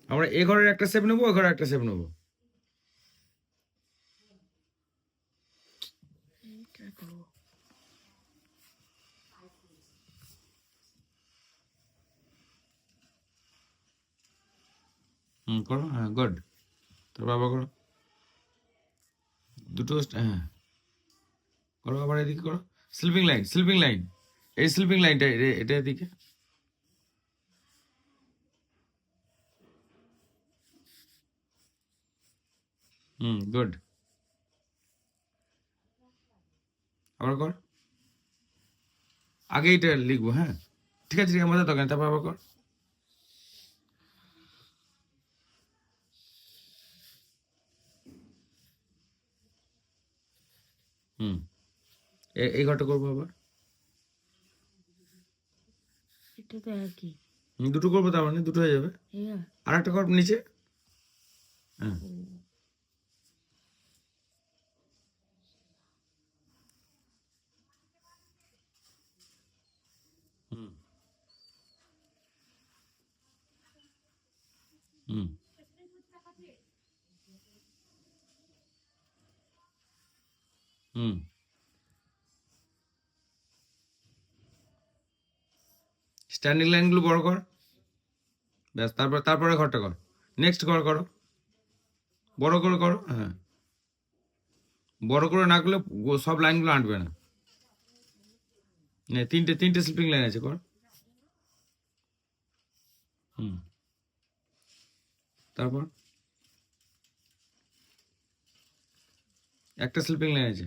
আমরা এ ঘরের একটা শেপ নেবো, ওই ঘরের একটা শেপ নেবো। করো, হ্যাঁ, গুড। তারপর আবার করো দুটো, হ্যাঁ করো, আবার এদিকে করো। স্লিপিং লাইন, স্লিপিং লাইন, এই স্লিপিং লাইনটা এটা এদিকে। গুড। আবার কর, আগে এটা লিখবো, হ্যাঁ ঠিক আছে, ঠিক আছে, মজা দরকার নেই, তারপর আবার কর। হুম এই ঘরটা করবো আবার। এটা তো একই। দুটো করবো, তার মানে দুটো হয়ে যাবে। হ্যাঁ। আর একটা কর নিচে, হ্যাঁ। হুম হুম হুম স্ট্যান্ডিং লাইনগুলো বড় কর, ব্যাস। তারপরে ঘরটা কর, নেক্সট ঘর করো, বড় করে করো, হ্যাঁ। বড় করে না করলে সব লাইনগুলো আঁটবে না। তিনটে তিনটে স্লিপিং লাইন আছে, কর। হুম তারপর একটা স্লিপিং লাইন আছে।